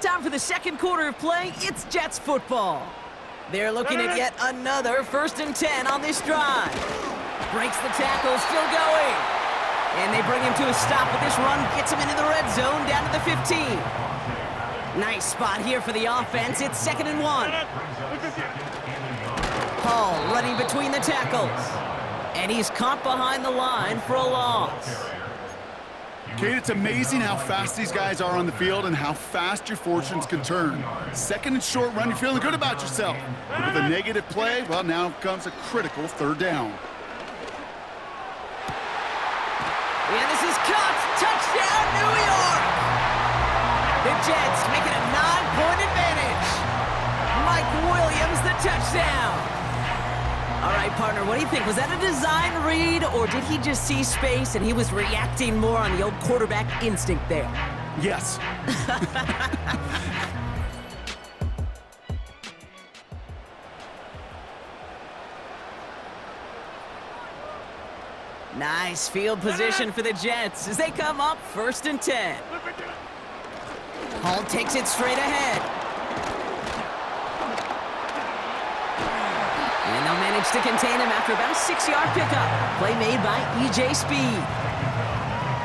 Time for the second quarter of play. It's Jets football. They're looking at yet another 1st and 10 on this drive. Breaks the tackle, still going. And they bring him to a stop with this run, gets him into the red zone, down to the 15. Nice spot here for the offense. It's 2nd and 1. Hall running between the tackles. And he's caught behind the line for a loss. Kate, it's amazing how fast these guys are on the field and how fast your fortunes can turn. 2nd and short run, you're feeling good about yourself. But with a negative play, well, now comes a critical 3rd down. And this is caught. Touchdown, New York! The Jets make it a 9-point advantage. Mike Williams, the touchdown. All right, partner, what do you think? Was that a design read, or did he just see space and he was reacting more on the old quarterback instinct there? Yes. Nice field position for the Jets as they come up 1st and 10. Hall takes it straight ahead. And they'll manage to contain him after about a 6-yard pickup. Play made by E.J. Speed.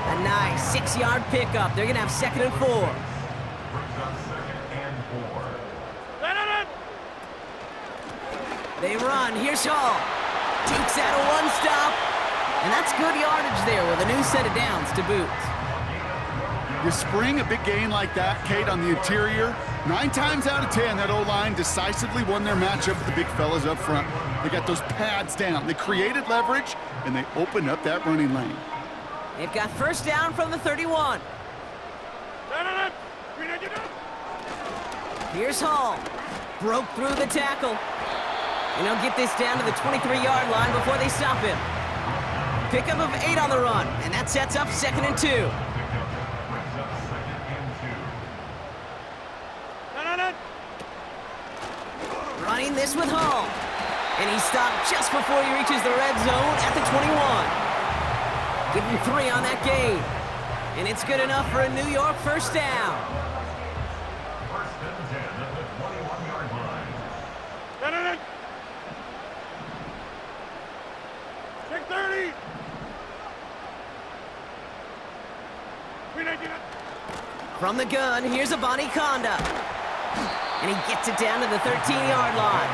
A nice 6-yard pickup. They're going to have 2nd and 4. They run. Here's Hall. Takes out a one-stop. And that's good yardage there with a new set of downs to boot. You spring a big gain like that, Kate, on the interior. 9 times out of 10, that O-line decisively won their matchup with the big fellas up front. They got those pads down. They created leverage, and they opened up that running lane. They've got 1st down from the 31. Here's Hall. Broke through the tackle. And he'll get this down to the 23-yard line before they stop him. Pickup of 8 on the run, and that sets up 2nd and 2. Running this with Hall. And he stopped just before he reaches the red zone at the 21. Give him 3 on that gain. And it's good enough for a New York 1st down. From the gun, here's a Conda. And he gets it down to the 13-yard line.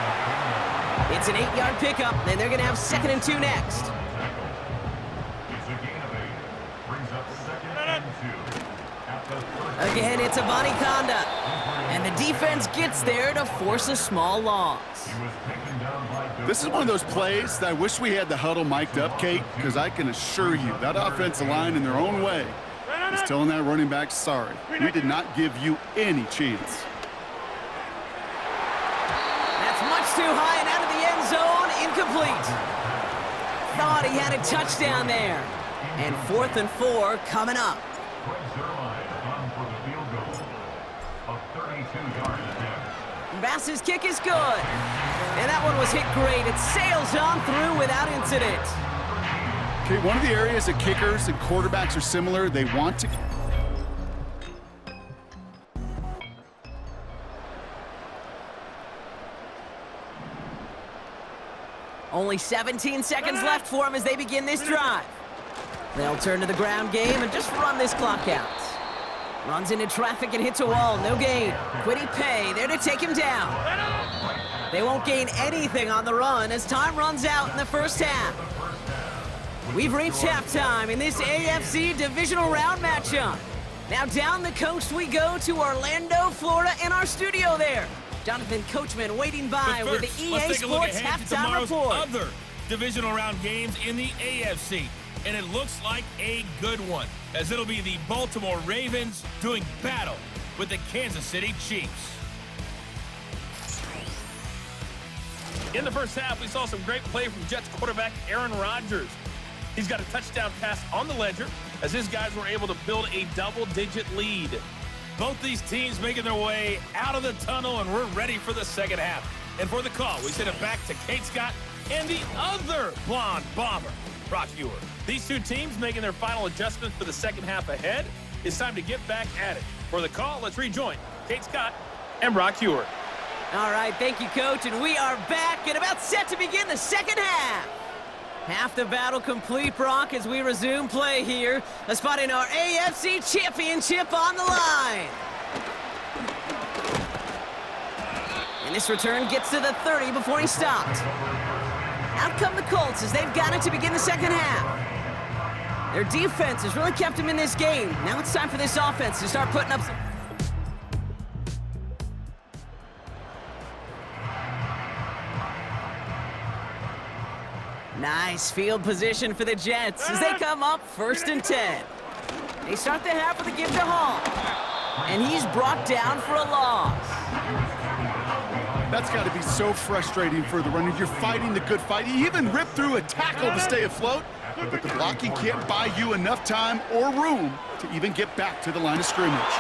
It's an 8-yard pickup, and they're going to have 2nd and 2 next. Again, it's a Conda. And the defense gets there to force a small loss. This is one of those plays that I wish we had the huddle mic'd up, Kate, because I can assure you that offensive line in their own way is telling that running back, sorry, we did not give you any chance. That's much too high and out of the end zone, incomplete. Thought he had a touchdown there. And 4th and 4 coming up. Bass's kick is good. And that one was hit great. It sails on through without incident. Okay, one of the areas that kickers and quarterbacks are similar, they want to... Only 17 seconds left for him as they begin this drive. They'll turn to the ground game and just run this clock out. Runs into traffic and hits a wall, no gain. Quiddy Pay there to take him down. They won't gain anything on the run as time runs out in the 1st half. We've reached halftime in this AFC divisional round matchup. Now down the coast we go to Orlando, Florida, in our studio there. Jonathan Coachman waiting by with the EA Sports halftime report. Other divisional round games in the AFC, and it looks like a good one, as it'll be the Baltimore Ravens doing battle with the Kansas City Chiefs. In the 1st half, we saw some great play from Jets quarterback Aaron Rodgers. He's got a touchdown pass on the ledger as his guys were able to build a double-digit lead. Both these teams making their way out of the tunnel, and we're ready for the 2nd half. And for the call, we send it back to Kate Scott and the other blonde bomber, Brock Ewer. These two teams making their final adjustments for the 2nd half ahead. It's time to get back at it. For the call, let's rejoin Kate Scott and Brock Heward. All right, thank you, Coach, and we are back and about set to begin the second half. Half the battle complete, Brock, as we resume play here. A spot in our AFC Championship on the line. And this return gets to the 30 before he stopped. Out come the Colts as they've got it to begin the second half. Their defense has really kept them in this game. Now it's time for this offense to start putting up some... Nice field position for the Jets as they come up 1st and 10. They start the half with a give to Hall. And he's brought down for a loss. That's got to be so frustrating for the runner. You're fighting the good fight. You even ripped through a tackle to stay afloat, but the blocking can't buy you enough time or room to even get back to the line of scrimmage.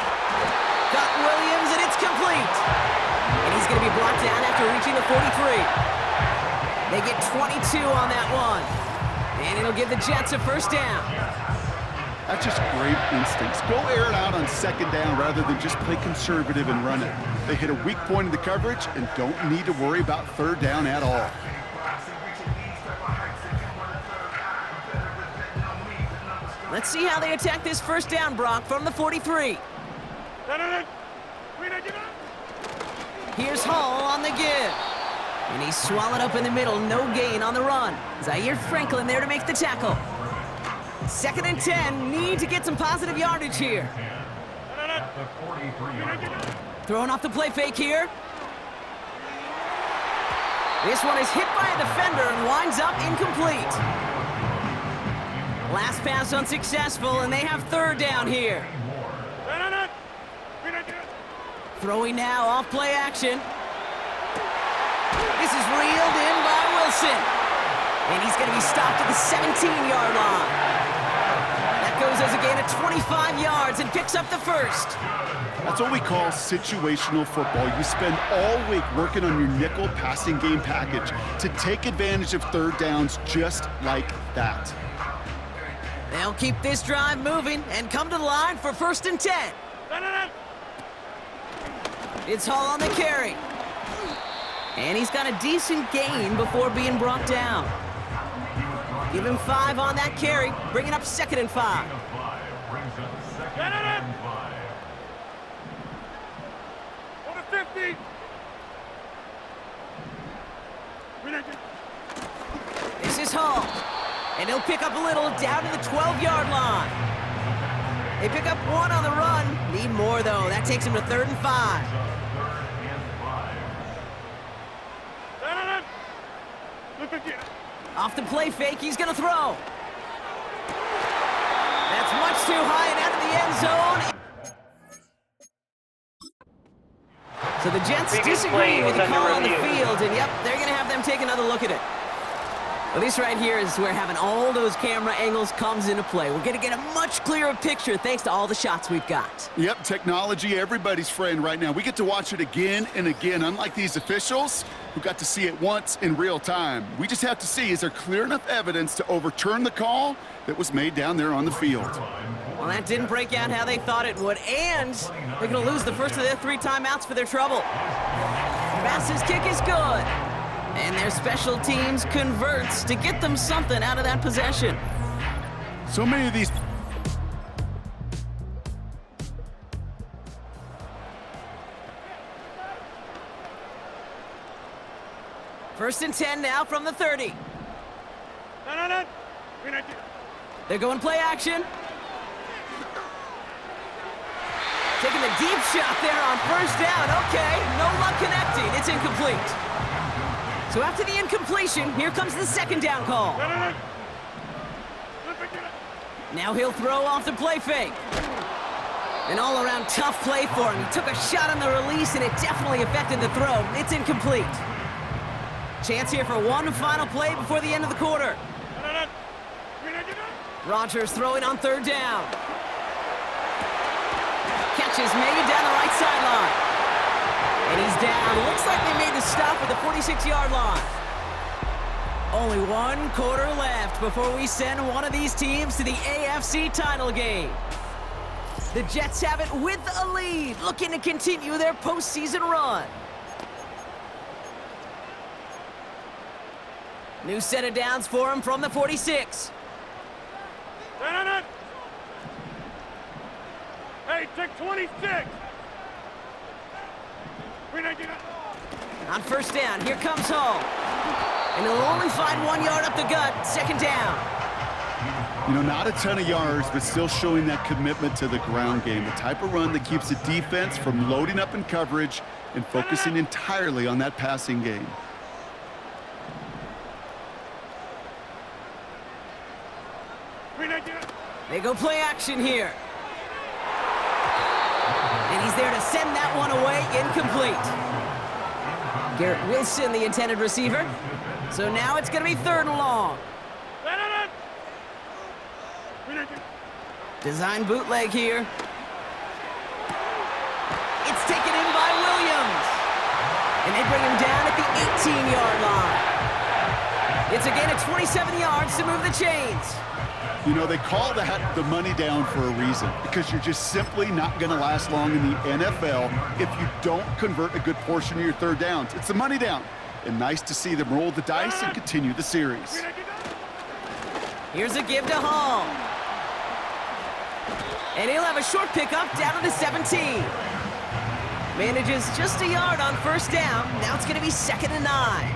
Got Williams, and it's complete. And he's going to be brought down after reaching the 43. They get 22 on that one. And it'll give the Jets a first down. That's just great instincts. Go air it out on 2nd down rather than just play conservative and run it. They hit a weak point in the coverage and don't need to worry about 3rd down at all. Let's see how they attack this first down, Brock, from the 43. Here's Hall on the give. And he's swallowed up in the middle, no gain on the run. Zaire Franklin there to make the tackle. 2nd and 10, need to get some positive yardage here. Throwing off the play fake here. This one is hit by a defender and winds up incomplete. Last pass unsuccessful, and they have 3rd down here. Throwing now off play action. This is reeled in by Wilson. And he's going to be stopped at the 17-yard line. That goes as a gain of 25 yards and picks up the first. That's what we call situational football. You spend all week working on your nickel passing game package to take advantage of 3rd downs just like that. They'll keep this drive moving and come to the line for 1st and 10. It's Hall on the carry. And he's got a decent gain before being brought down. Give him 5 on that carry, bringing up 2nd and 5. This is Hall. And he'll pick up a little down to the 12-yard line. They pick up 1 on the run. Need more, though. That takes him to 3rd and 5. Off the play fake, he's going to throw. That's much too high and out of the end zone. So the Jets disagree with the call on the field, and yep, they're going to have them take another look at it. Well, this right here is where having all those camera angles comes into play. We're going to get a much clearer picture thanks to all the shots we've got. Yep, technology, everybody's friend right now. We get to watch it again and again, unlike these officials who got to see it once in real time. We just have to see, is there clear enough evidence to overturn the call that was made down there on the field? Well, that didn't break out how they thought it would, and they're going to lose the first of their 3 timeouts for their trouble. Bass's kick is good. And their special teams converts to get them something out of that possession. So many of these... First and 10 now from the 30. They're going play action. Taking the deep shot there on 1st down. Okay, no luck connecting. It's incomplete. So after the incompletion, here comes the 2nd down call. Now he'll throw off the play fake. An all-around tough play for him. He took a shot on the release, and it definitely affected the throw. It's incomplete. Chance here for one final play before the end of the quarter. Rodgers throwing on 3rd down. Catch is made down the right sideline. And he's down. Looks like they made the stop at the 46-yard line. Only 1 quarter left before we send one of these teams to the AFC title game. The Jets have it with a lead, looking to continue their postseason run. New set of downs for him from the 46. Hey, check 26. On first down, here comes Hall. And he'll only find 1 yard up the gut, second down. You know, not a ton of yards, but still showing that commitment to the ground game. The type of run that keeps the defense from loading up in coverage and focusing entirely on that passing game. They go play action here. And he's there to send that one away, incomplete. Garrett Wilson, the intended receiver. So now it's going to be 3rd and long. Design bootleg here. It's taken in by Williams. And they bring him down at the 18-yard line. It's a gain of 27 yards to move the chains. You know, they call that the money down for a reason, because you're just simply not going to last long in the NFL if you don't convert a good portion of your 3rd downs. It's the money down. And nice to see them roll the dice and continue the series. Here's a give to Hall. And he'll have a short pickup down to the 17. Manages just a yard on first down. Now it's going to be 2nd and 9.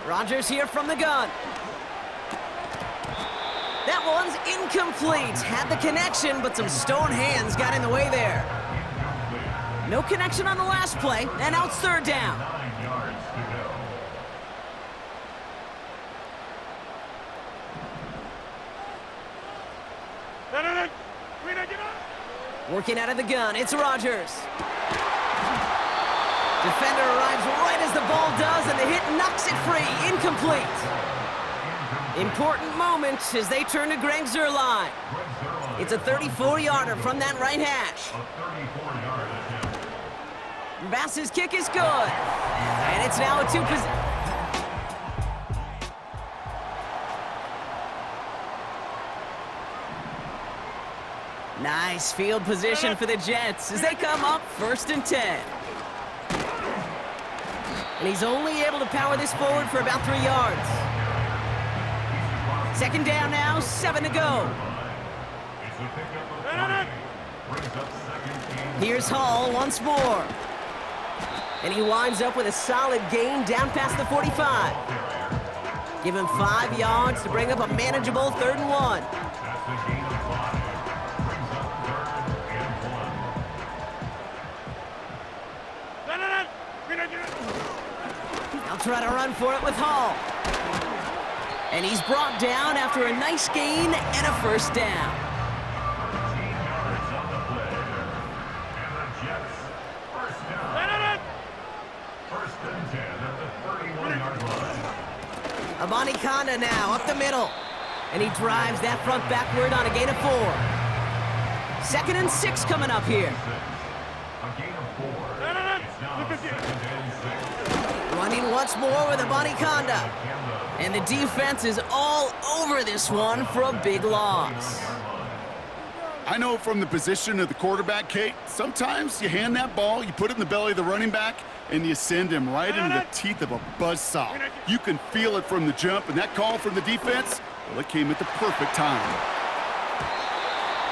Rodgers here from the gun. That one's incomplete. Had the connection, but some stone hands got in the way there. No connection on the last play, and now it's 3rd down. Working out of the gun, it's Rodgers. Defender arrives right as the ball does, and the hit knocks it free. Incomplete. Important moment as they turn to Greg Zuerlein. It's a 34-yarder from that right hash. Bass's kick is good. And it's now a 2-position. Nice field position for the Jets as they come up 1st and 10. And he's only able to power this forward for about 3 yards. 2nd down now, 7 to go. Here's Hall once more. And he winds up with a solid gain down past the 45. Give him 5 yards to bring up a manageable 3rd and 1. They'll try to run for it with Hall. And he's brought down after a nice gain and a 1st down. Abani Kanda now up the middle. And he drives that front backward on a gain of 4. 2nd and 6 coming up here. Running once more with Abani Kanda. And the defense is all over this one for a big loss. I know from the position of the quarterback, Kate, sometimes you hand that ball, you put it in the belly of the running back, and you send him right into the teeth of a buzzsaw. You can feel it from the jump, and that call from the defense, well, it came at the perfect time.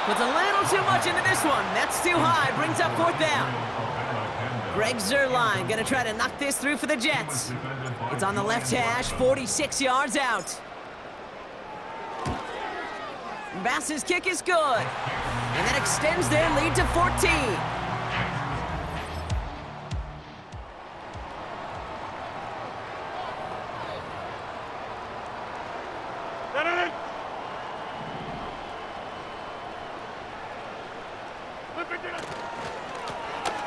Puts a little too much into this one. That's too high. Brings up 4th down. Greg Zuerlein going to try to knock this through for the Jets. It's on the left hash, 46 yards out. Bass's kick is good. And that extends their lead to 14.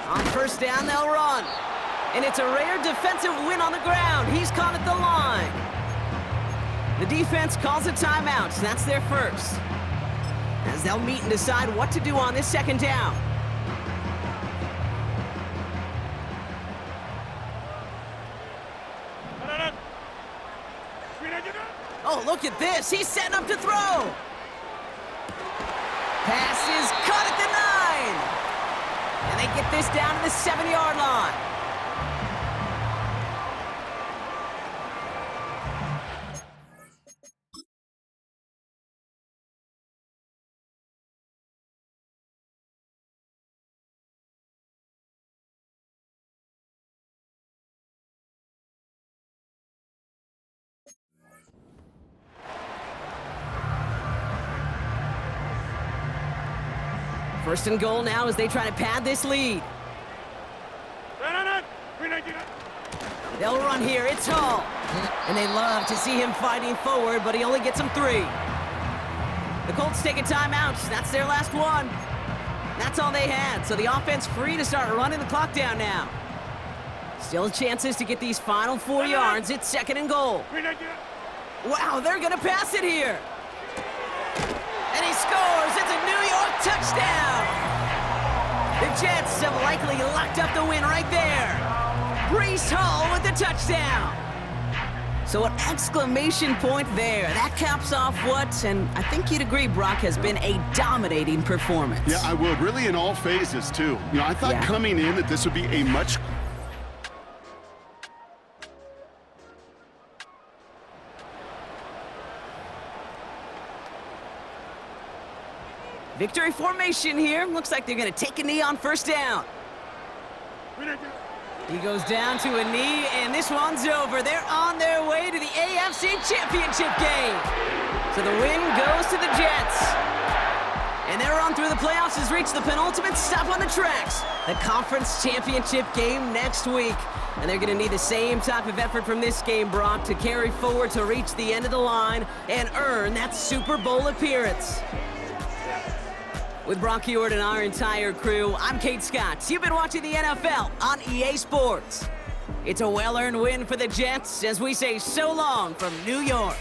On first down, they'll run. And it's a rare defensive win on the ground. He's caught at the line. The defense calls a timeout. That's their first. As they'll meet and decide what to do on this 2nd down. look at this. He's setting up to throw. Pass is caught at the 9. And they get this down to the 7-yard line. First and goal now as they try to pad this lead. They'll run here. It's Hall. And they love to see him fighting forward, but he only gets them 3. The Colts take a timeout. That's their last one. That's all they had, so the offense free to start running the clock down now. Still chances to get these final 4 yards. It's second and goal. Wow, they're going to pass it here. And he scores. It's a New York touchdown. The Jets have likely locked up the win right there. Breece Hall with the touchdown. So an exclamation point there. That caps off what, and I think you'd agree, Brock, has been a dominating performance. Yeah, I would. Really in all phases, too. You know, I thought coming in that this would be a much... Victory formation here. Looks like they're going to take a knee on first down. He goes down to a knee, and this one's over. They're on their way to the AFC Championship game. So the win goes to the Jets. And their run through the playoffs has reached the penultimate stop on the tracks. The conference championship game next week. And they're going to need the same type of effort from this game, Brock, to carry forward to reach the end of the line and earn that Super Bowl appearance. With Brock Huard and our entire crew, I'm Kate Scott. You've been watching the NFL on EA Sports. It's a well-earned win for the Jets as we say so long from New York.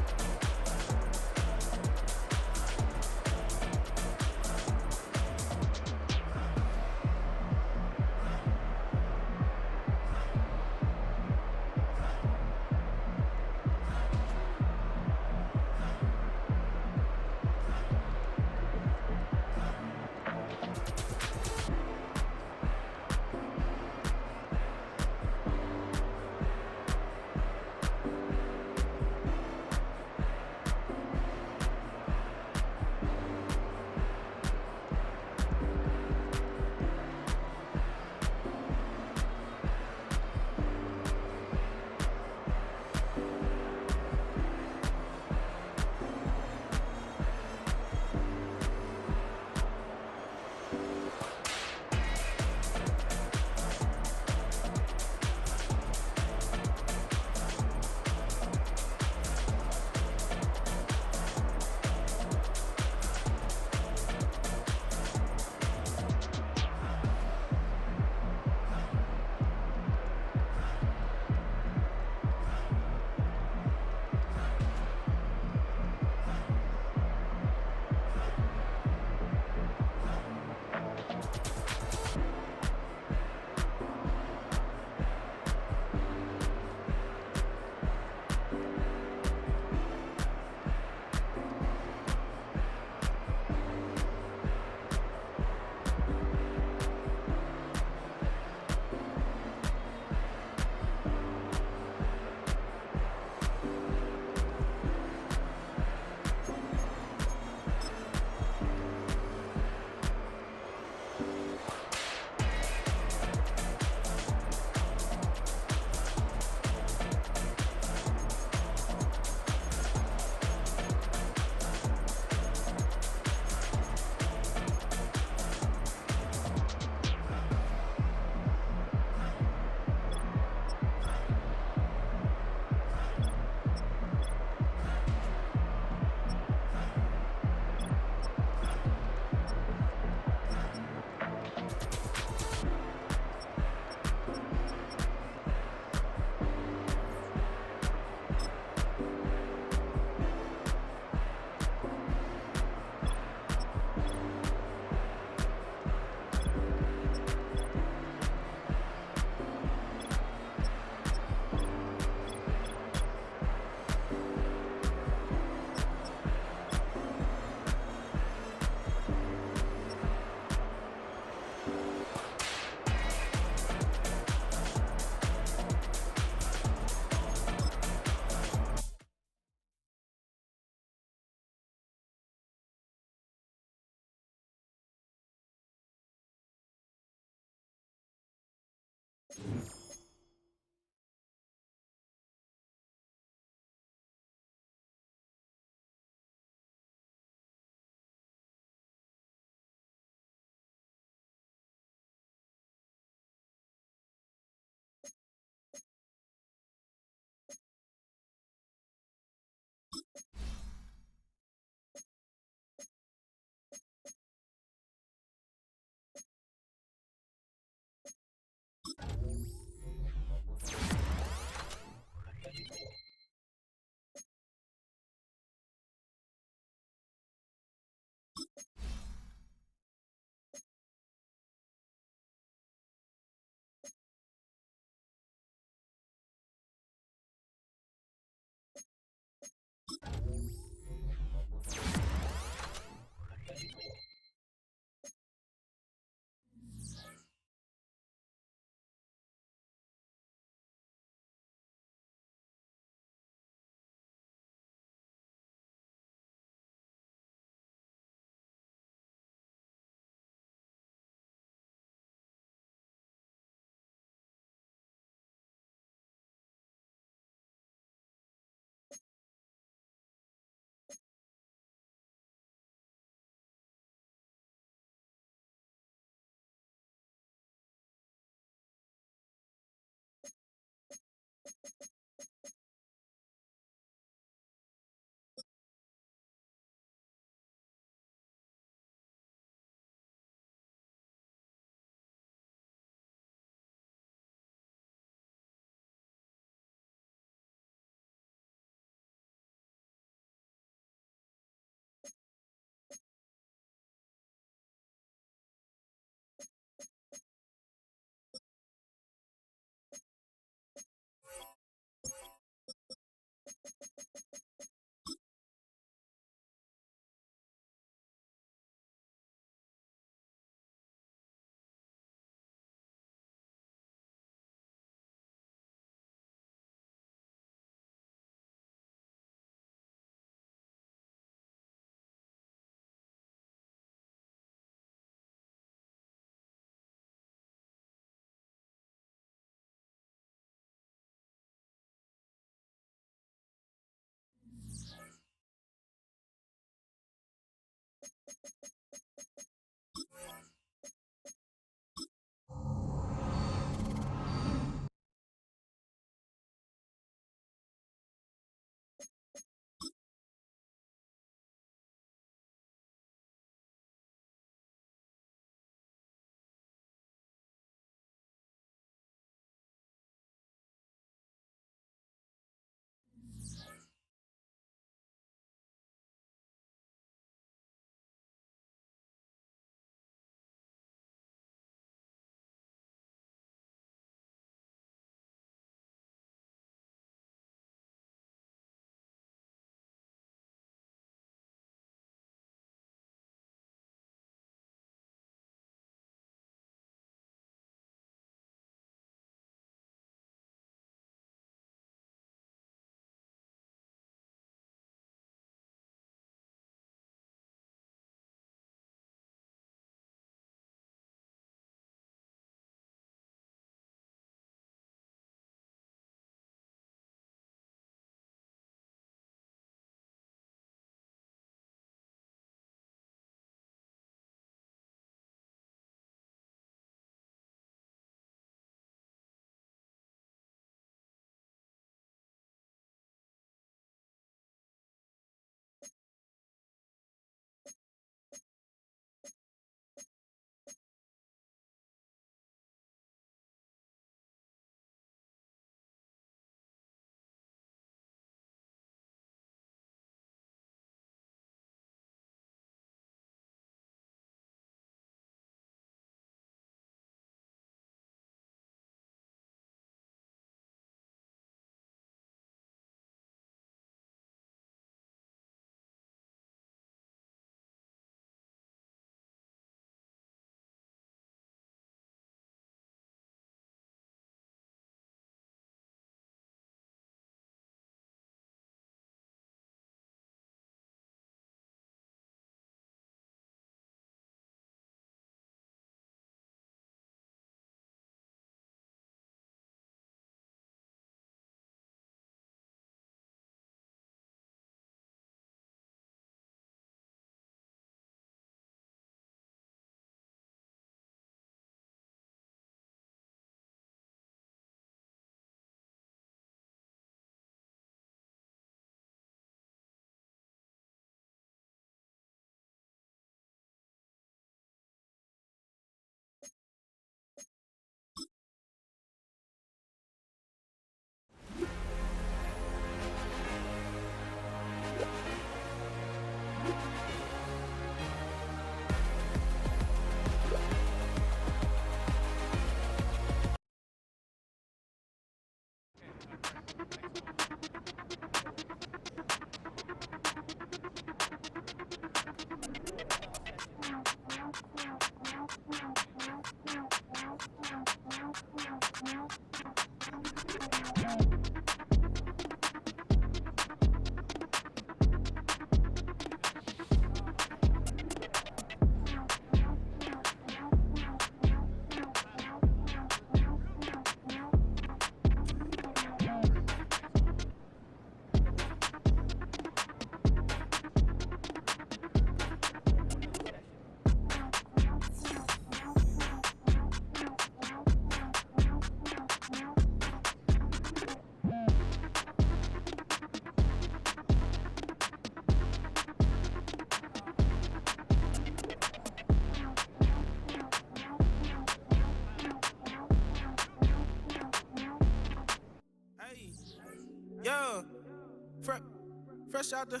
Fresh out the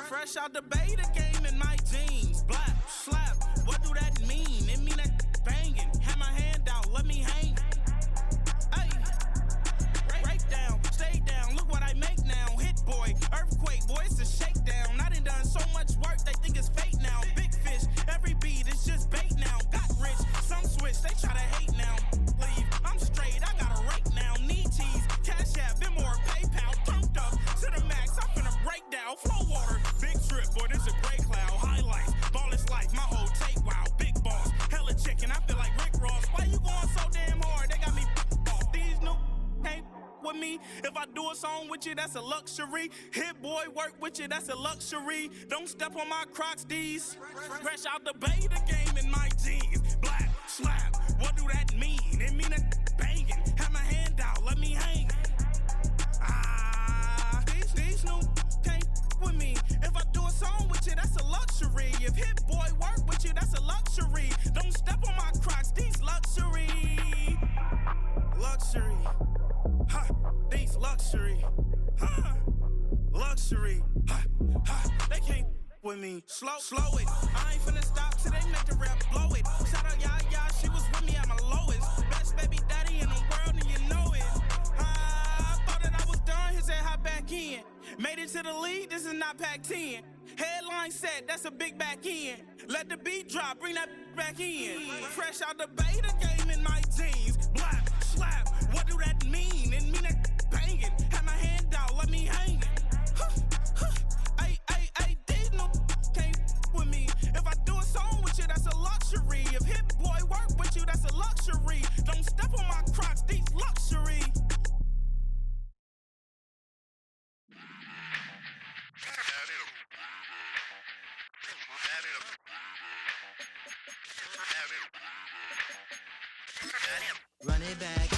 Fresh out the beta game in my jeans. Black, slap, what do that mean? It mean that banging. Have my hand out, let me hang. Hey, break down, stay down. Look what I make now. Hit boy, earthquake, boy, it's a shakedown. I done so much work, they think it's fake now. Big fish, every beat is just bait now. Got rich, some switch, they try to hate now. Leave, I'm straight, I got a rake now. Need cheese, cash app, Venmo or PayPal. Pumped up to the max, I'm finna break down. Flow water, big trip, boy, this a gray cloud. Highlights, ball is life, my whole take, wow. Big boss, hella chicken, I feel like Rick Ross. Why you going so damn hard? They got me off. These new can't with me. If I do a song with you, that's a luxury. Hit boy, work with you, that's a luxury. Don't step on my Crocs, these. Fresh out the beta game in my jeans. Black, slap, what do that mean? It mean that banging. Have my hand out, let me hang. These new can't with me. If I do a song with you, that's a luxury. If Hit Boy work with you, that's a luxury. Don't step on my Crocs, these luxury. Luxury. Ha, these luxury. Ha, luxury. Ha, ha, they can't with me. Slow it. I ain't finna stop till they make the rap blow it. Shout out Yaya, she was with me at my lowest. Best baby daddy in the world and you know it. I thought that I was done, he said hop back in. Made it to the lead, this is not Pac-10. Headline set, that's a big back end. Let the beat drop, bring that back in. Fresh out the beta game in my jeans. Black, slap, what do that mean? It mean that banging. Have my hand out, let me hang. Ay, these no can't with me. If I do a song with you, that's a luxury. If Hit Boy work with you, that's a luxury. Don't step on my Crocs, these luxury. Run it back.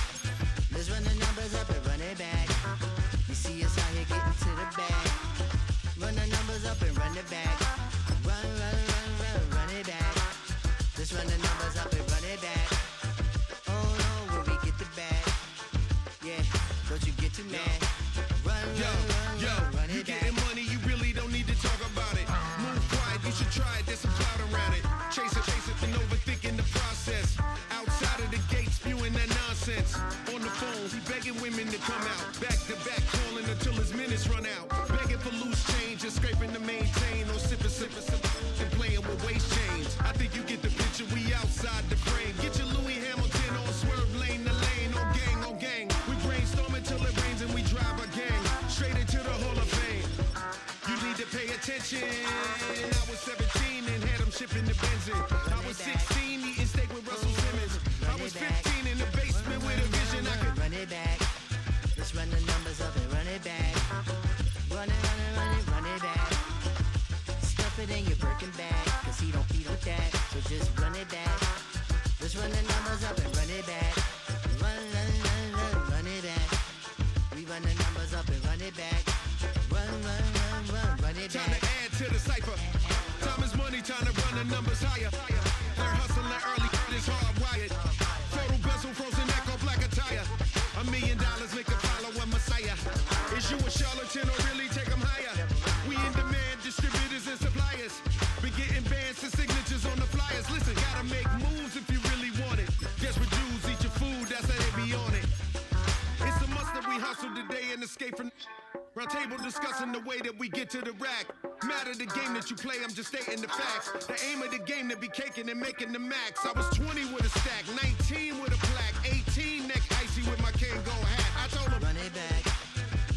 Let's run the numbers up and run it back. You see us out here getting to the bag. Run the numbers up and run it back. Run it back. Let's run the numbers up and run it back. Oh no, when we get the bag. Yeah, don't you get too mad. Run it you back. getting money, you really don't need to talk about it. Move quiet, you should try it, there's some cloud around it. Chase it, and overthinking the process. Outside of the gate, spewing that nonsense. On the phone, he begging women to come out. Back to back, calling until his minutes run out. Begging for loose change and scraping to maintain. Or sipping, and playing with waist chains. I think you get the picture, we outside the frame. Get your Louis Hamilton on swerve lane to lane. On gang. We brainstorm until it rains and we drive a gang. Straight into the Hall of Fame. You need to pay attention. I was 17 and had him shipping the benzin. I was 16 eating steak with Russell Simmons. I was 15 in the basement with a vision. I could run it back. Let's run the numbers up and run it back. Run it back. Stuff it in your Birkin bag, cause he don't feed with that. So just run it back. Let's run the numbers up and run it back. Run it back. We run the numbers up and run it back. Run it time back. to add to the cipher. Time is money, time to run the numbers higher. Learn hustling early, it's hardwired. Photo bezel, frozen echo, black attire. $1 million make a follow a messiah. Is you a charlatan or really take them higher? We in demand, distributors and suppliers. Be getting bands and signatures on the flyers. Listen, gotta make moves if you really want it. Desperate Jews eat your food, that's how they be on it. It's a must that we hustle today and escape from round table discussing the way that we get to the rack. Matter the game that you play, I'm just stating the facts. The aim of the game to be caking and making the max. I was 20 with a stack, 19 with a plaque, 18 neck icy with my Kango hat. I told him, run it back.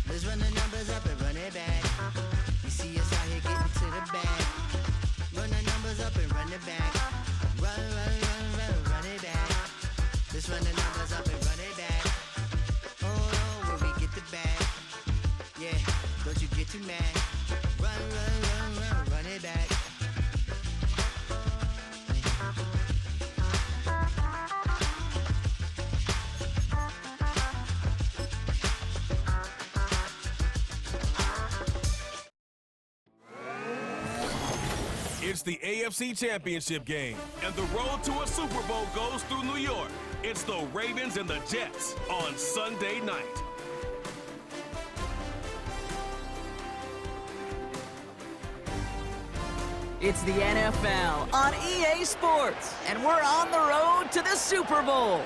Let's run the numbers up and run it back. You see us out here getting to the bag. Run the numbers up and run it back. Run it back. Let's run the numbers up and run it back. Oh no, when we get the bag. Yeah, don't you get too mad. Run it back. It's the AFC Championship game, and the road to a Super Bowl goes through New York. It's the Ravens and the Jets on Sunday night. It's the NFL on EA Sports, and we're on the road to the Super Bowl.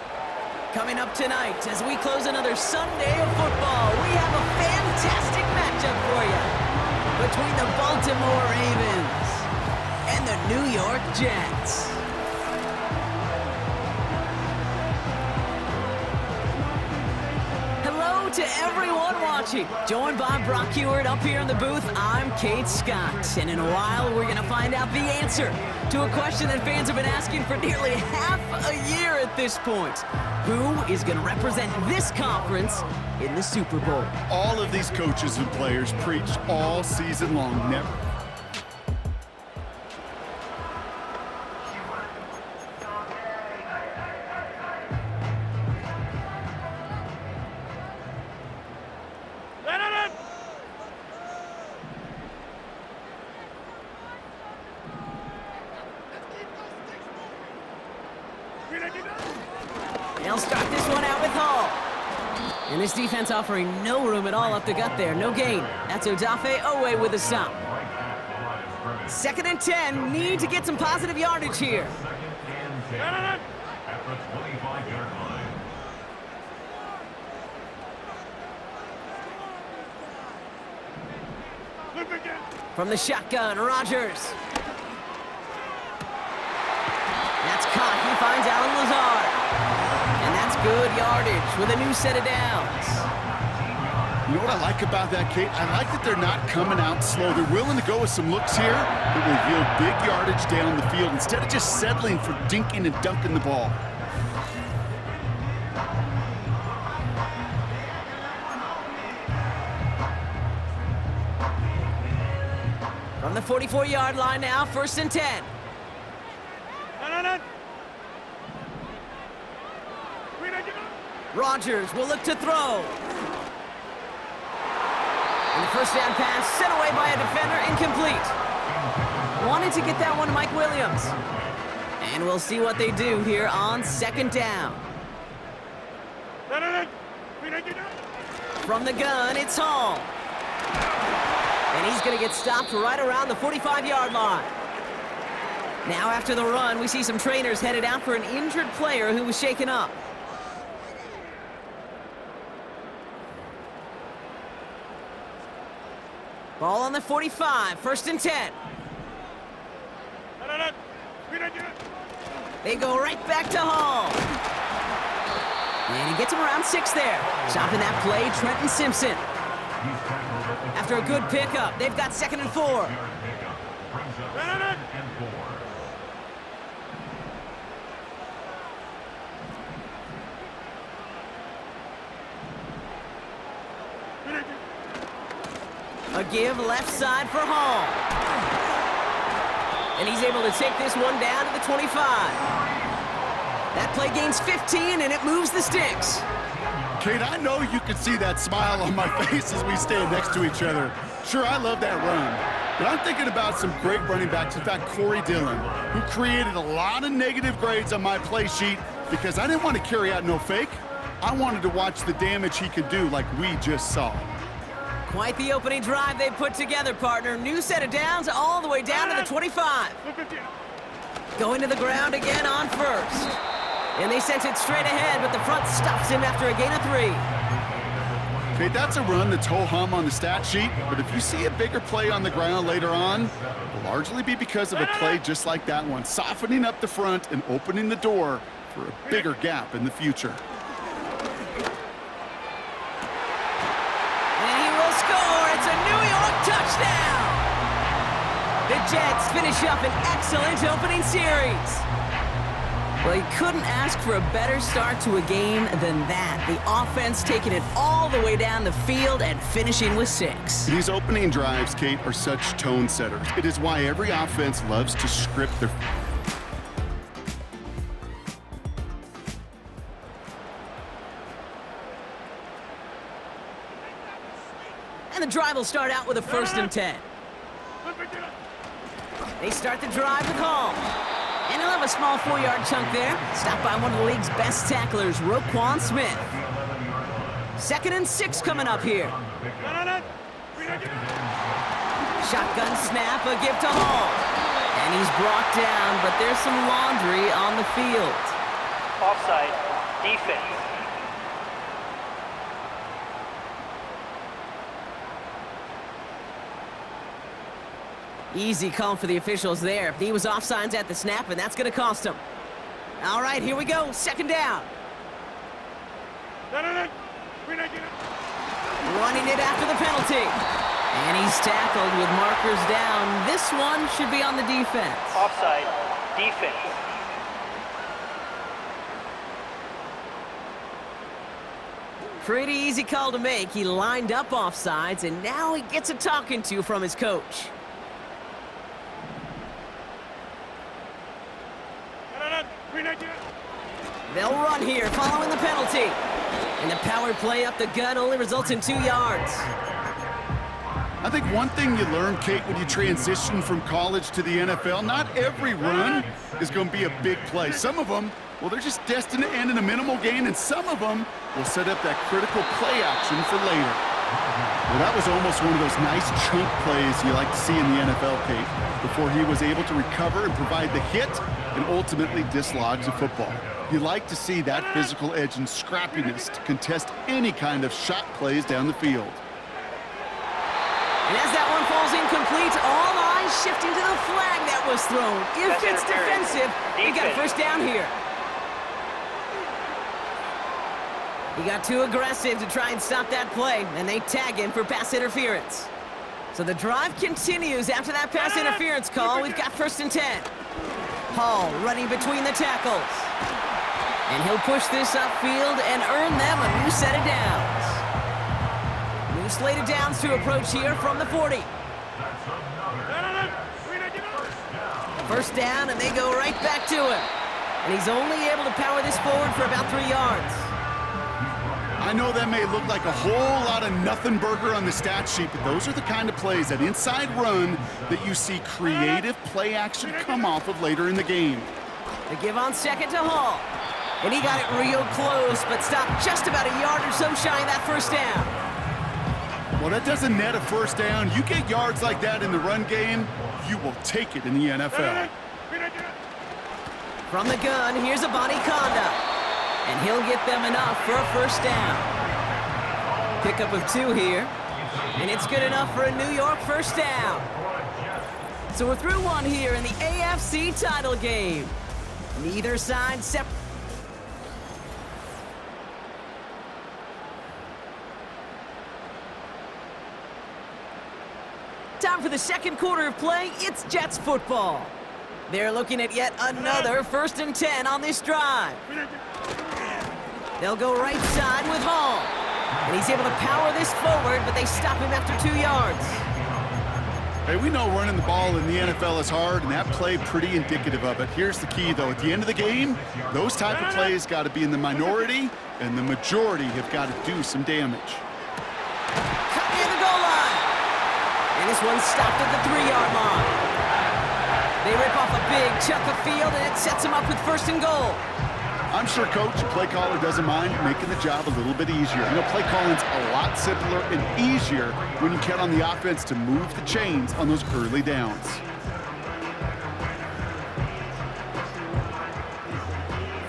Coming up tonight, as we close another Sunday of football, we have a fantastic matchup for you between the Baltimore Ravens and the New York Jets. Hello to everyone watching. Joined by Brock Heward up here in the booth, I'm Kate Scott. And in a while, we're going to find out the answer to a question that fans have been asking for nearly half a year at this point. Who is going to represent this conference in the Super Bowl? All of these coaches and players preach all season long, never. They'll start this one out with Hall. And this defense offering no room at all up the gut there. No gain. That's Odafe Owe with a stop. 2nd and 10. Need to get some positive yardage here. From the shotgun, Rodgers. That's caught. He finds Alan Lazard. And that's good yardage with a new set of downs. You know what I like about that, Kate? I like that they're not coming out slow. They're willing to go with some looks here that will yield big yardage down the field instead of just settling for dinking and dunking the ball. From the 44-yard line now, 1st and 10. Rodgers will look to throw. And the first down pass sent away by a defender, incomplete. Wanted to get that one to Mike Williams. And we'll see what they do here on 2nd down. From the gun, it's Hall. And he's going to get stopped right around the 45-yard line. Now after the run, we see some trainers headed out for an injured player who was shaken up. Ball on the 45, 1st and 10. They go right back to Hall. And he gets him around 6 there. Stopping that play, Trenton Simpson. After a good pickup, they've got 2nd and 4. A give left side for Hall. And he's able to take this one down to the 25. That play gains 15, and it moves the sticks. Kate, I know you can see that smile on my face as we stand next to each other. Sure, I love that run. But I'm thinking about some great running backs. In fact, Corey Dillon, who created a lot of negative grades on my play sheet because I didn't want to carry out no fake. I wanted to watch the damage he could do like we just saw. Quite the opening drive they put together, partner. New set of downs all the way down to the 25. Going to the ground again on 1st. And they sent it straight ahead, but the front stops him after a gain of 3. Okay, that's a run that's ho-hum on the stat sheet, but if you see a bigger play on the ground later on, it'll largely be because of a play just like that one, softening up the front and opening the door for a bigger gap in the future. Touchdown! The Jets finish up an excellent opening series. Well, you couldn't ask for a better start to a game than that. The offense taking it all the way down the field and finishing with 6. These opening drives, Kate, are such tone setters. It is why every offense loves to script their... And the drive will start out with a 1st and 10. They start the drive with Hall. And he'll have a small 4-yard chunk there. Stopped by one of the league's best tacklers, Roquan Smith. 2nd and 6 coming up here. Shotgun snap, a gift to Hall. And he's brought down, but there's some laundry on the field. Offside, defense. Easy call for the officials there. He was offsides at the snap, and that's going to cost him. All right, here we go. 2nd down. Running it after the penalty. And he's tackled with markers down. This one should be on the defense. Offside, defense. Pretty easy call to make. He lined up offsides, and now he gets a talking to from his coach. They'll run here following the penalty. And the power play up the gut only results in 2 yards. I think one thing you learn, Kate, when you transition from college to the NFL, not every run is going to be a big play. Some of them, well, they're just destined to end in a minimal gain, and some of them will set up that critical play action for later. Well, that was almost one of those nice chunk plays you like to see in the NFL, Kate, before he was able to recover and provide the hit and ultimately dislodge the football. You like to see that physical edge and scrappiness to contest any kind of shot plays down the field. And as that one falls incomplete, all eyes shifting to the flag that was thrown. If it's defensive, we got a 1st down here. He got too aggressive to try and stop that play, and they tag him for pass interference. So the drive continues after that pass interference call. We've got 1st and 10. Hall running between the tackles. And he'll push this upfield and earn them a new set of downs. New slate of downs to approach here from the 40. 1st down, and they go right back to him. And he's only able to power this forward for about 3 yards. I know that may look like a whole lot of nothing burger on the stat sheet, but those are the kind of plays, that inside run, that you see creative play action come off of later in the game. The give on 2nd to Hall. And he got it real close, but stopped just about a yard or so shy of that 1st down. Well, that doesn't net a 1st down. You get yards like that in the run game, you will take it in the NFL. From the gun, here's a Bonnie Conda. And he'll get them enough for a 1st down. Pickup of 2 here. And it's good enough for a New York 1st down. So we're through one here in the AFC title game. Neither side separate. Time for the 2nd quarter of play. It's Jets football. They're looking at yet another 1st and 10 on this drive. They'll go right side with Hall. And he's able to power this forward, but they stop him after 2 yards. Hey, we know running the ball in the NFL is hard, and that play pretty indicative of it. Here's the key, though. At the end of the game, those type of plays got to be in the minority, and the majority have got to do some damage. Cut near the goal line. And this one's stopped at the 3-yard line. They rip off a big chunk of field, and it sets them up with 1st and goal. I'm sure coach and play caller doesn't mind making the job a little bit easier. You know, play calling's a lot simpler and easier when you count on the offense to move the chains on those early downs.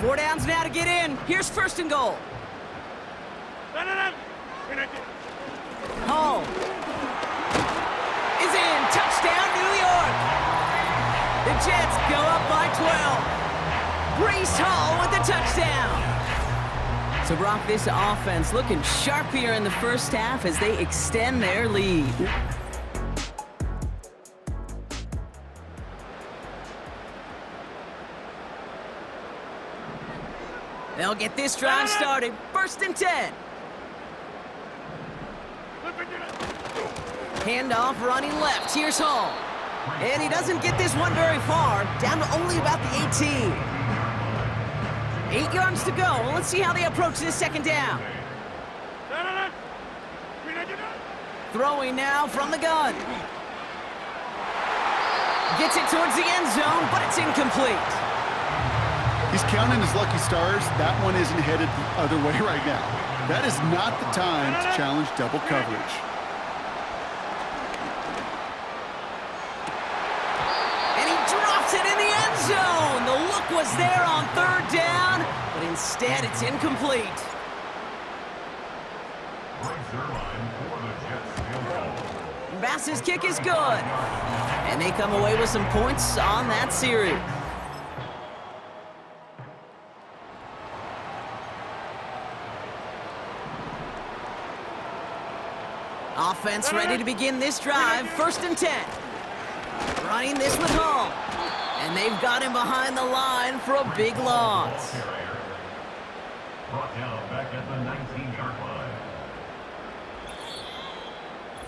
4 downs now to get in. Here's 1st and goal. Hall is in. Touchdown, New York. The Jets go up by 12. Breece Hall with the touchdown. So Brock, this offense looking sharp here in the 1st half as they extend their lead. They'll get this drive started. 1st and 10. Handoff running left. Here's Hall. And he doesn't get this one very far. Down to only about the 18. 8 yards to go. Let's see how they approach this 2nd down. Throwing now from the gun. Gets it towards the end zone, but it's incomplete. He's counting his lucky stars. That one isn't headed the other way right now. That is not the time to challenge double coverage. And he drops it in the end zone. The look was there on third down, but instead it's incomplete. Bass's kick is good. And they come away with some points on that series. Offense ready to begin this drive. 1st and 10. Running this with Hall. And they've got him behind the line for a big loss. Brought down back at the 19-yard line.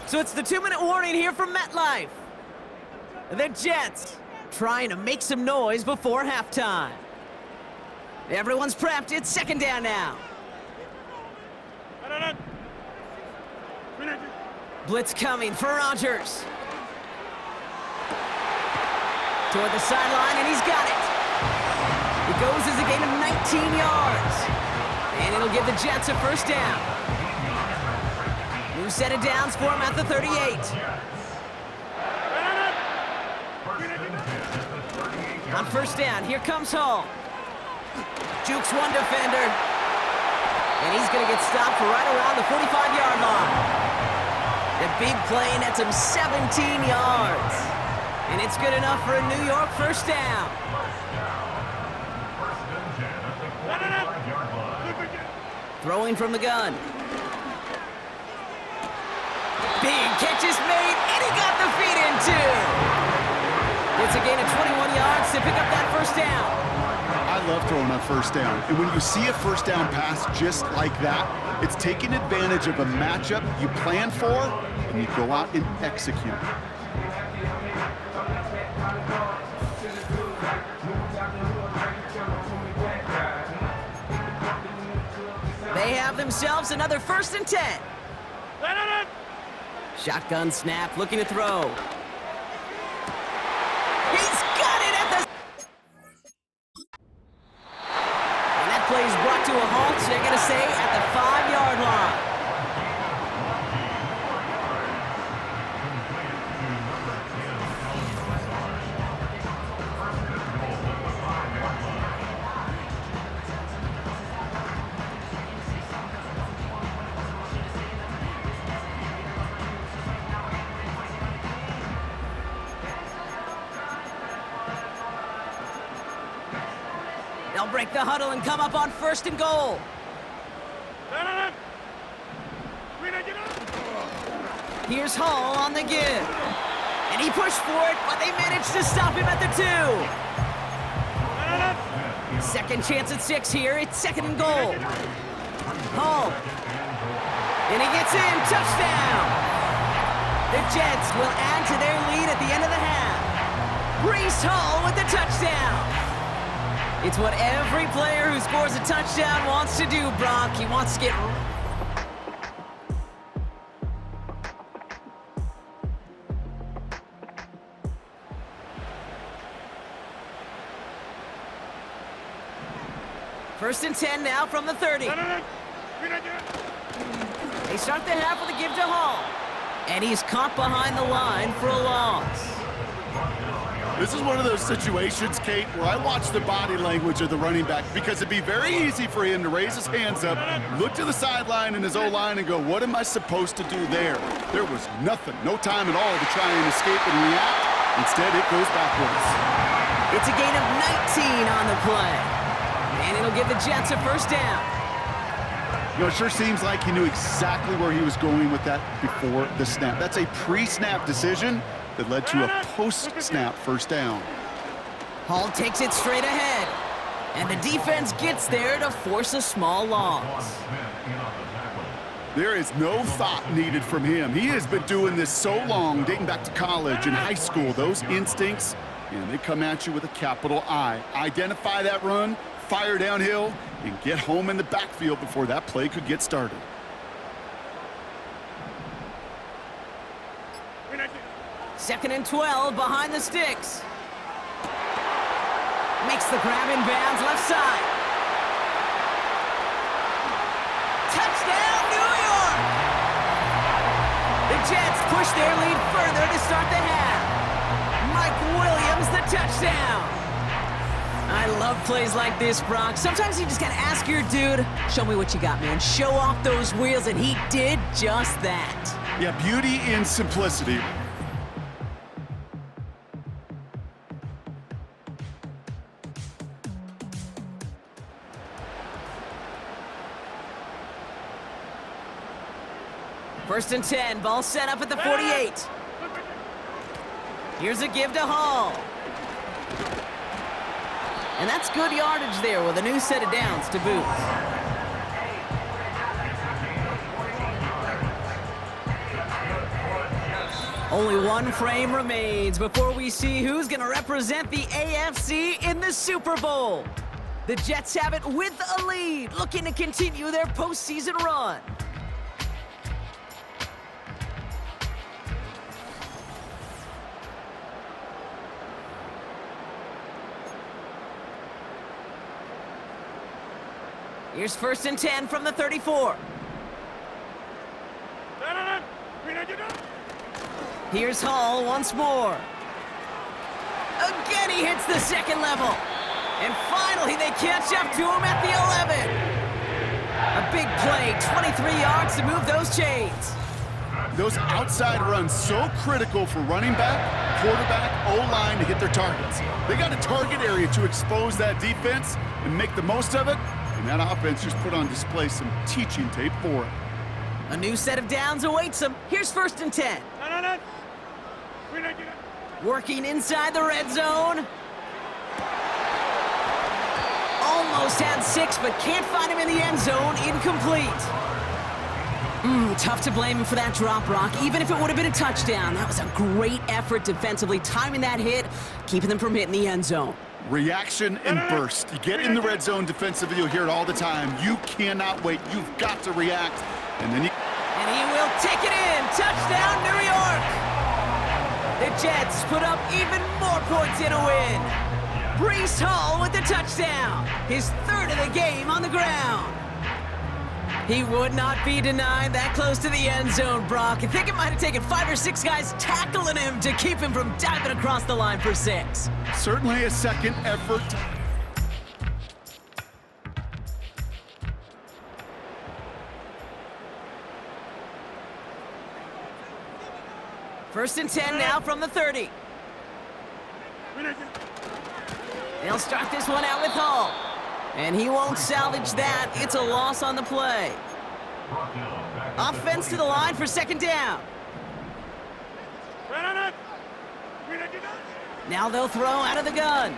So it's the 2-minute warning here from MetLife. The Jets trying to make some noise before halftime. Everyone's prepped. It's 2nd down now. Blitz coming for Rodgers. Toward the sideline, and he's got it. It goes as a gain of 19 yards. And it'll give the Jets a 1st down. New set of downs for him at the 38. On 1st down, here comes Hall. Jukes one defender. And he's going to get stopped right around the 45-yard line. The big play nets him 17 yards. And it's good enough for a New York 1st down. Throwing from the gun. Big catch is made, and he got the feet in too. It's a gain of 21 yards to pick up that 1st down. I love throwing on 1st down. And when you see a 1st down pass just like that, it's taking advantage of a matchup you plan for, and you go out and execute. They have themselves another 1st and 10. Shotgun snap, looking to throw. He's got it at the... And that play is brought to a halt, so they're going to say at the 5-yard line. They'll break the huddle and come up on 1st and goal. Here's Hall on the give. And he pushed for it, but they managed to stop him at the 2. 2nd chance at 6 here. It's 2nd and goal. Hall. And he gets in. Touchdown. The Jets will add to their lead at the end of the half. Breece Hall with the touchdown. It's what every player who scores a touchdown wants to do, Brock. He wants to get... First and 10 now from the 30. They start the half with a give to Hall. And he's caught behind the line for a loss. This is one of those situations, Kate, where I watch the body language of the running back, because it'd be very easy for him to raise his hands up, look to the sideline in his O-line and go, what am I supposed to do there? There was nothing, no time at all to try and escape and react. Instead, it goes backwards. It's a gain of 19 on the play. And it'll give the Jets a 1st down. You know, it sure seems like he knew exactly where he was going with that before the snap. That's a pre-snap decision that led to a post-snap 1st down. Hall takes it straight ahead. And the defense gets there to force a small loss. There is no thought needed from him. He has been doing this so long, dating back to college and high school. Those instincts, and they come at you with a capital I. Identify that run, fire downhill, and get home in the backfield before that play could get started. Second and 12 behind the sticks. Makes the grab in bounds, left side. Touchdown, New York! The Jets push their lead further to start the half. Mike Williams, the touchdown. I love plays like this, Brock. Sometimes you just gotta ask your dude, show me what you got, man. Show off those wheels, and he did just that. Yeah, beauty in simplicity. First and 10, ball set up at the 48. Here's a give to Hall. And that's good yardage there with a new set of downs to boot. Only one frame remains before we see who's going to represent the AFC in the Super Bowl. The Jets have it with a lead, looking to continue their postseason run. Here's first and 10 from the 34. Here's Hall once more. Again, he hits the second level. And finally, they catch up to him at the 11. A big play, 23 yards to move those chains. Those outside runs so critical for running back, quarterback, O-line to hit their targets. They got a target area to expose that defense and make the most of it. And that offense just put on display some teaching tape for it. A new set of downs awaits them. Here's first and 10. Working inside the red zone. Almost had 6, but can't find him in the end zone. Incomplete. Tough to blame him for that drop, Brock. Even if it would have been a touchdown, that was a great effort defensively, timing that hit, keeping them from hitting the end zone. Reaction and burst. You get in the red zone defensively, you'll hear it all the time. You cannot wait. You've got to react. And then And he will take it in. Touchdown, New York. The Jets put up even more points in a win. Breece Hall with the touchdown. His third of the game on the ground. He would not be denied that close to the end zone, Brock. I think it might have taken 5 or 6 guys tackling him to keep him from diving across the line for 6. certainly a second effort. First and 10 now from the 30. They'll start this one out with Hall. And he won't salvage that. It's a loss on the play. Offense to the line for second down. Now they'll throw out of the gun.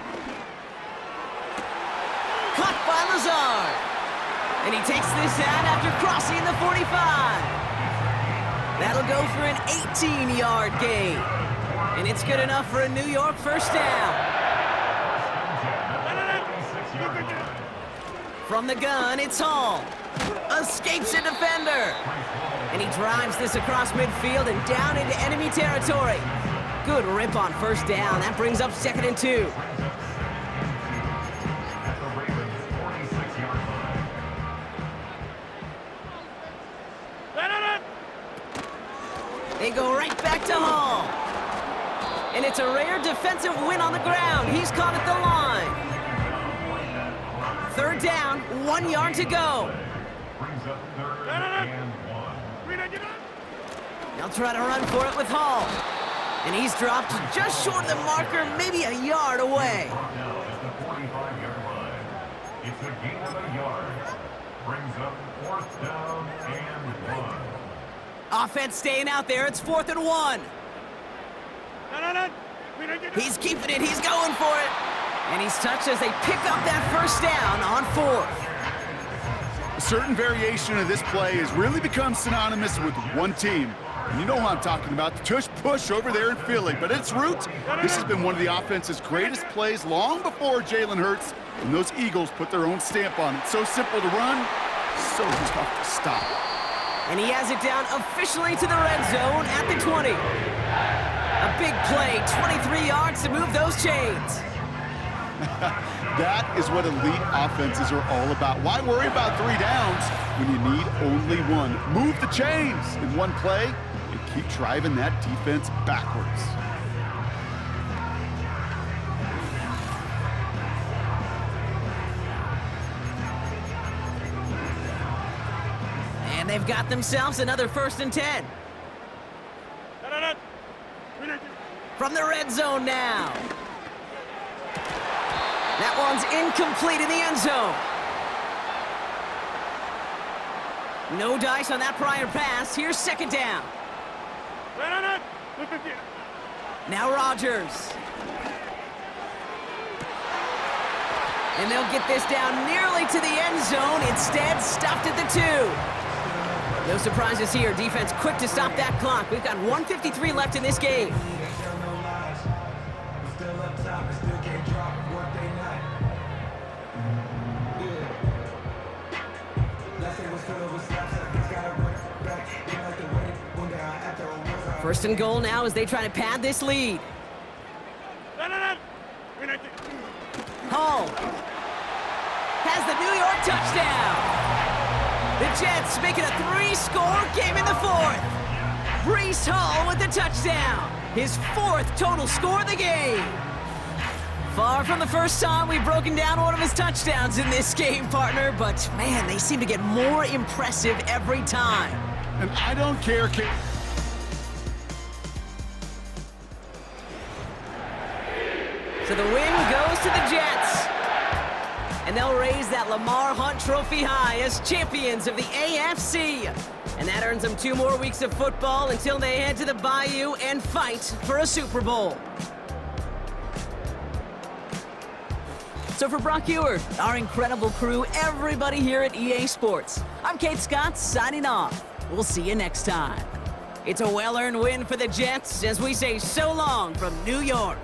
Caught by Lazard. And he takes this out after crossing the 45. That'll go for an 18-yard gain. And it's good enough for a New York first down. From the gun, it's Hall. Escapes a defender. And he drives this across midfield and down into enemy territory. Good rip on first down. That brings up second and 2. They go right back to Hall. And it's a rare defensive win on the ground. He's caught at the line. Third down, 1 yard to go. They'll try to run for it with Hall. And he's dropped just short of the marker, maybe a yard away. It's a gain of a yard. Brings up fourth down and 1. Offense staying out there. It's 4th and 1. He's keeping it. He's going for it. And he's touched as they pick up that first down on 4th. A certain variation of this play has really become synonymous with one team. And you know who I'm talking about, the tush push over there in Philly. But at its roots, this has been one of the offense's greatest plays long before Jalen Hurts and those Eagles put their own stamp on it. So simple to run, so tough to stop. And he has it down officially to the red zone at the 20. A big play, 23 yards to move those chains. That is what elite offenses are all about. Why worry about 3 downs when you need only one? Move the chains in one play and keep driving that defense backwards. And they've got themselves another 1st and 10. From the red zone now. That one's incomplete in the end zone. No dice on that prior pass. Here's 2nd down. Now Rodgers. And they'll get this down nearly to the end zone. Instead, stuffed at the 2. No surprises here. Defense quick to stop that clock. We've got 1:53 left in this game. First and goal now as they try to pad this lead. Hall has the New York touchdown. The Jets making a 3-score game in the 4th. Breece Hall with the touchdown. His 4th total score of the game. Far from the first time we've broken down one of his touchdowns in this game, partner, but man, they seem to get more impressive every time. And I don't care, Kate. So the win goes to the Jets. And they'll raise that Lamar Hunt Trophy high as champions of the AFC. And that earns them 2 more weeks of football until they head to the Bayou and fight for a Super Bowl. So for Brock Ewart, our incredible crew, everybody here at EA Sports, I'm Kate Scott signing off. We'll see you next time. It's a well-earned win for the Jets as we say so long from New York.